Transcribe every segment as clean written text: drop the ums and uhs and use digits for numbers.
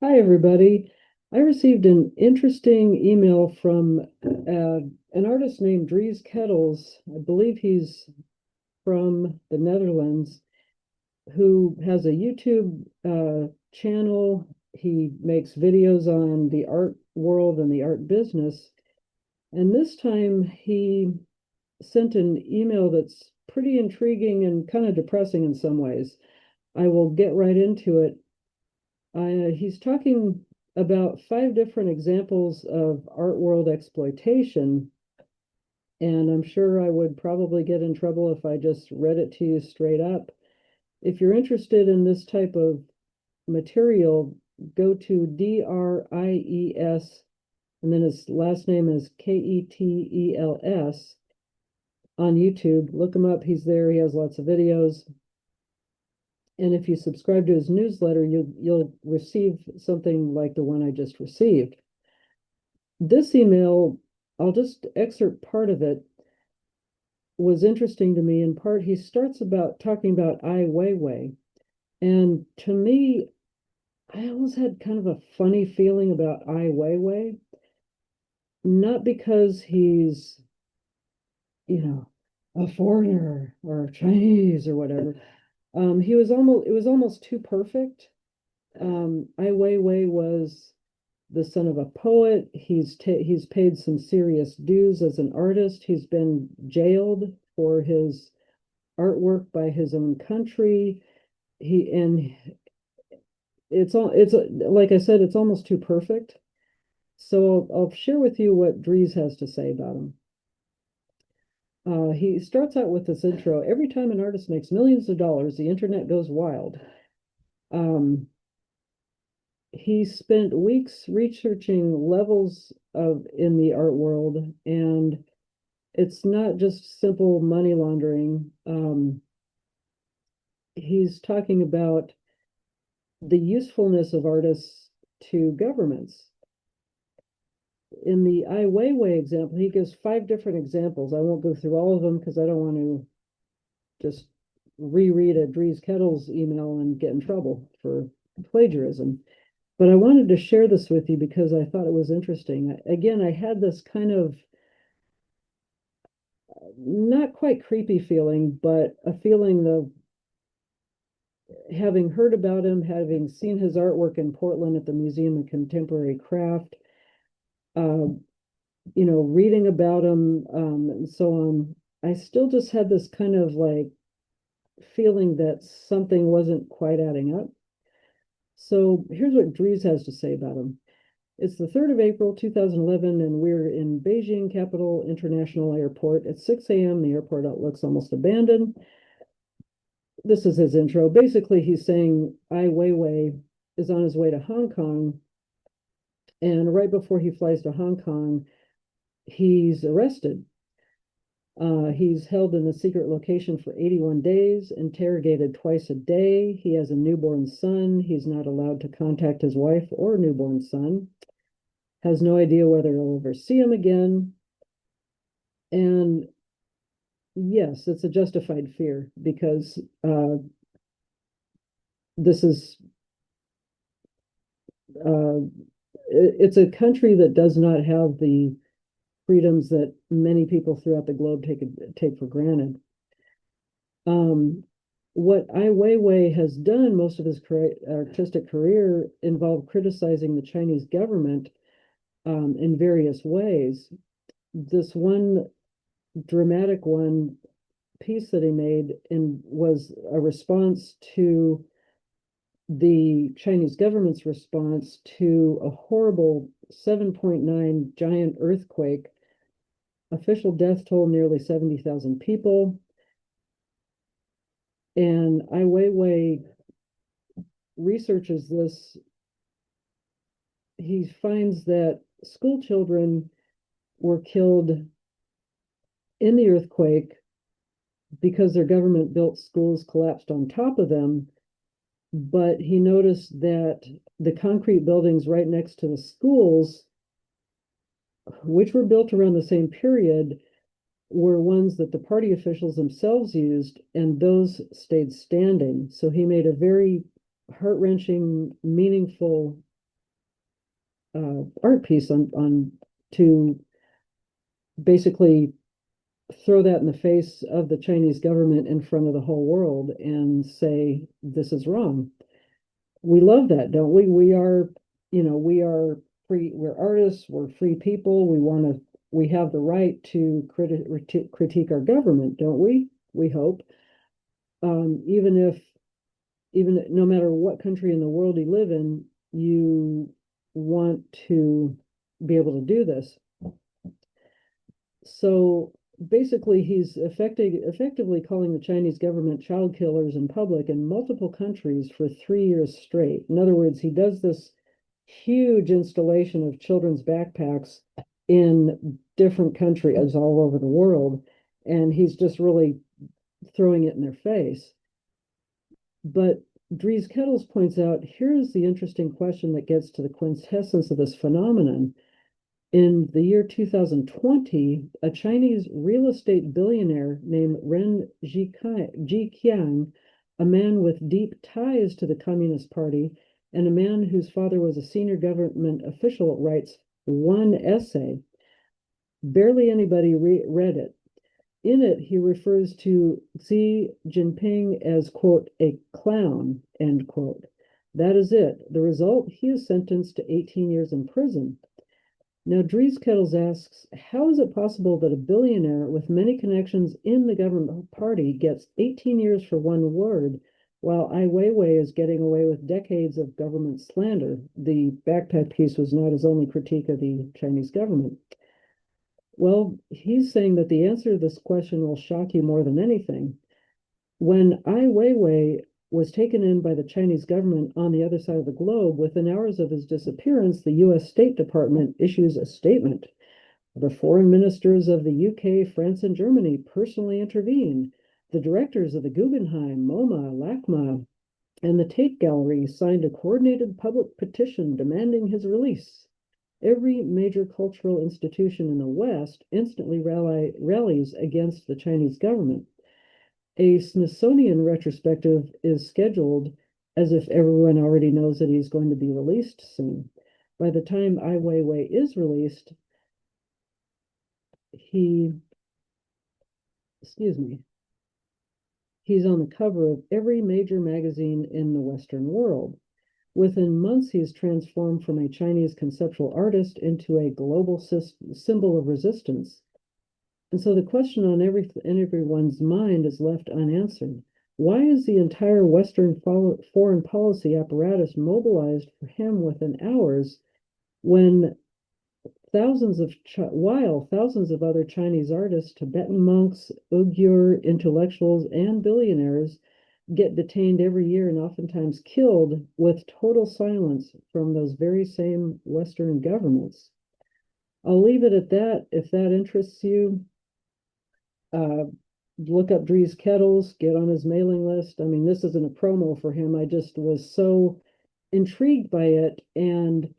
Hi, everybody. I received an interesting email from an artist named Dries Ketels. I believe he's from the Netherlands, who has a YouTube channel. He makes videos on the art world and the art business. And this time he sent an email that's pretty intriguing and kind of depressing in some ways. I will get right into it. He's talking about five different examples of art world exploitation, and I'm sure I would probably get in trouble if I just read it to you straight up. If you're interested in this type of material, go to Dries, and then his last name is Ketels on YouTube. Look him up. He's there. He has lots of videos. And if you subscribe to his newsletter, you'll receive something like the one I just received. This email, I'll just excerpt part of it, was interesting to me. In part, he starts about talking about Ai Weiwei. And to me, I always had kind of a funny feeling about Ai Weiwei, not because he's, you know, a foreigner or Chinese or whatever. It was almost too perfect. Ai Weiwei was the son of a poet. He's paid some serious dues as an artist. He's been jailed for his artwork by his own country. He and it's like I said, it's almost too perfect. So I'll share with you what Dries has to say about him. He starts out with this intro. Every time an artist makes millions of dollars, the internet goes wild. Um, he spent weeks researching levels of in the art world, and it's not just simple money laundering. He's talking about the usefulness of artists to governments. In the Ai Weiwei example, he gives five different examples. I won't go through all of them because I don't want to just reread a Dries Ketels email and get in trouble for plagiarism. But I wanted to share this with you because I thought it was interesting. Again, I had this kind of not quite creepy feeling, but a feeling of having heard about him, having seen his artwork in Portland at the Museum of Contemporary Craft, uh, reading about him, and so on. I still just had this kind of like feeling that something wasn't quite adding up. So here's what Dries has to say about him. It's the 3rd of April, 2011, and we're in Beijing Capital International Airport. At 6 a.m., the airport looks almost abandoned. This is his intro. Basically, he's saying Ai Weiwei is on his way to Hong Kong, and right before he flies to Hong Kong, he's arrested. He's held in a secret location for 81 days, interrogated twice a day. He has a newborn son. He's not allowed to contact his wife or newborn son. Has no idea whether he'll ever see him again. And yes, it's a justified fear because this is uh, it's a country that does not have the freedoms that many people throughout the globe take for granted. Um, what Ai Weiwei has done most of his artistic career involved criticizing the Chinese government in various ways. This one dramatic one piece that he made was a response to the Chinese government's response to a horrible 7.9 giant earthquake. Official death toll nearly 70,000 people. And Ai Weiwei researches this. He finds that school children were killed in the earthquake because their government built schools collapsed on top of them. But he noticed that the concrete buildings right next to the schools, which were built around the same period, were ones that the party officials themselves used, and those stayed standing. So he made a very heart-wrenching, meaningful art piece on to basically throw that in the face of the Chinese government in front of the whole world and say this is wrong. We love that, don't we? We are free, we're artists, we're free people. We have the right to critique our government, don't we? We hope. Even if even no matter what country in the world you live in, you want to be able to do this. So basically, he's effectively calling the Chinese government child killers in public in multiple countries for 3 years straight. In other words, he does this huge installation of children's backpacks in different countries all over the world, and he's just really throwing it in their face. But Dries Ketels points out here's the interesting question that gets to the quintessence of this phenomenon. In the year 2020, a Chinese real estate billionaire named Ren Jiqiang, a man with deep ties to the Communist Party and a man whose father was a senior government official, writes one essay. Barely anybody read it. In it, he refers to Xi Jinping as, quote, a clown, end quote. That is it. The result, he is sentenced to 18 years in prison. Now, Dries Ketels asks, how is it possible that a billionaire with many connections in the government party gets 18 years for one word, while Ai Weiwei is getting away with decades of government slander? The backpack piece was not his only critique of the Chinese government. Well, he's saying that the answer to this question will shock you more than anything. When Ai Weiwei was taken in by the Chinese government on the other side of the globe, within hours of his disappearance, the US State Department issues a statement. The foreign ministers of the UK, France, and Germany personally intervened. The directors of the Guggenheim, MoMA, LACMA, and the Tate Gallery signed a coordinated public petition demanding his release. Every major cultural institution in the West instantly rallies against the Chinese government. A Smithsonian retrospective is scheduled as if everyone already knows that he's going to be released soon. By the time Ai Weiwei is released, he, excuse me, he's on the cover of every major magazine in the Western world. Within months, he's transformed from a Chinese conceptual artist into a global symbol of resistance. And so the question on everyone's mind is left unanswered. Why is the entire Western foreign policy apparatus mobilized for him within hours when while thousands of other Chinese artists, Tibetan monks, Uyghur intellectuals, and billionaires get detained every year and oftentimes killed with total silence from those very same Western governments? I'll leave it at that. If that interests you, look up Dries Ketels, get on his mailing list. I mean, this isn't a promo for him. I just was so intrigued by it, and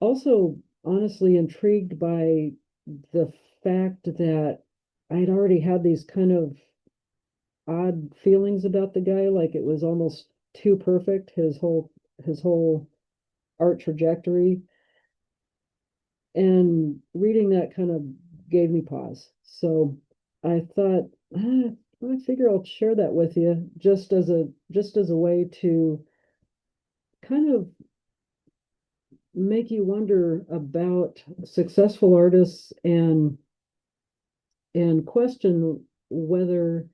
also honestly intrigued by the fact that I'd already had these kind of odd feelings about the guy, like it was almost too perfect, his whole art trajectory. And reading that kind of gave me pause. So I thought, I figure I'll share that with you just as a way to kind of make you wonder about successful artists and question whether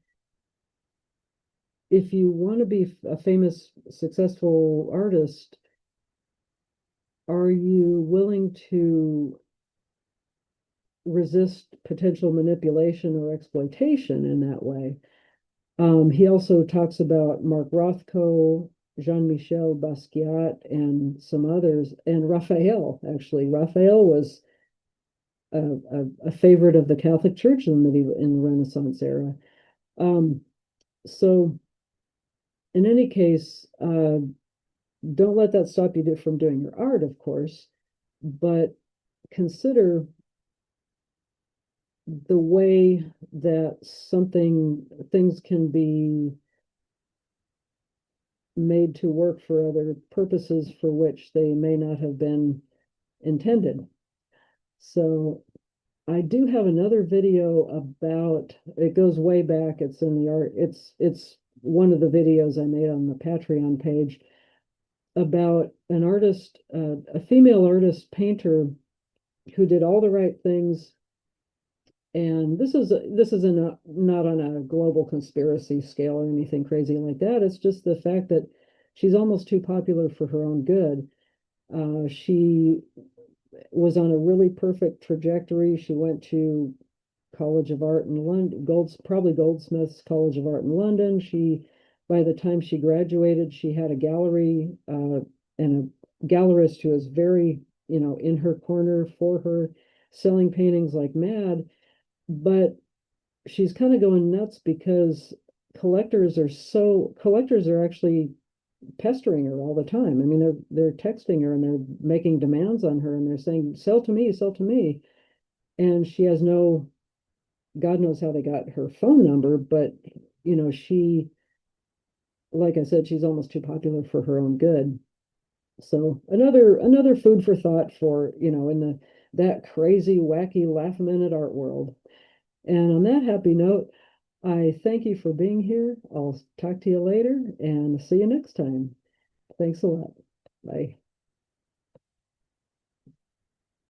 if you want to be a famous, successful artist, are you willing to resist potential manipulation or exploitation in that way? He also talks about Mark Rothko, Jean-Michel Basquiat, and some others, and Raphael. Actually, Raphael was a favorite of the Catholic Church in the Renaissance era. So, in any case, don't let that stop you from doing your art, of course, but consider the way that things can be made to work for other purposes for which they may not have been intended. So I do have another video about, it goes way back. It's in the art. It's one of the videos I made on the Patreon page about an artist, a female artist painter who did all the right things. And this is not on a global conspiracy scale or anything crazy like that. It's just the fact that she's almost too popular for her own good. She was on a really perfect trajectory. She went to College of Art in London, probably Goldsmiths College of Art in London. By the time she graduated, she had a gallery and a gallerist who was very, in her corner for her, selling paintings like mad. But she's kind of going nuts because collectors are actually pestering her all the time. I mean, they're texting her and they're making demands on her and they're saying, sell to me, sell to me. And she has no, God knows how they got her phone number, but she, like I said, she's almost too popular for her own good. So another food for thought for, in that crazy, wacky, laugh-a-minute art world. And on that happy note, I thank you for being here. I'll talk to you later and see you next time. Thanks a lot. Bye.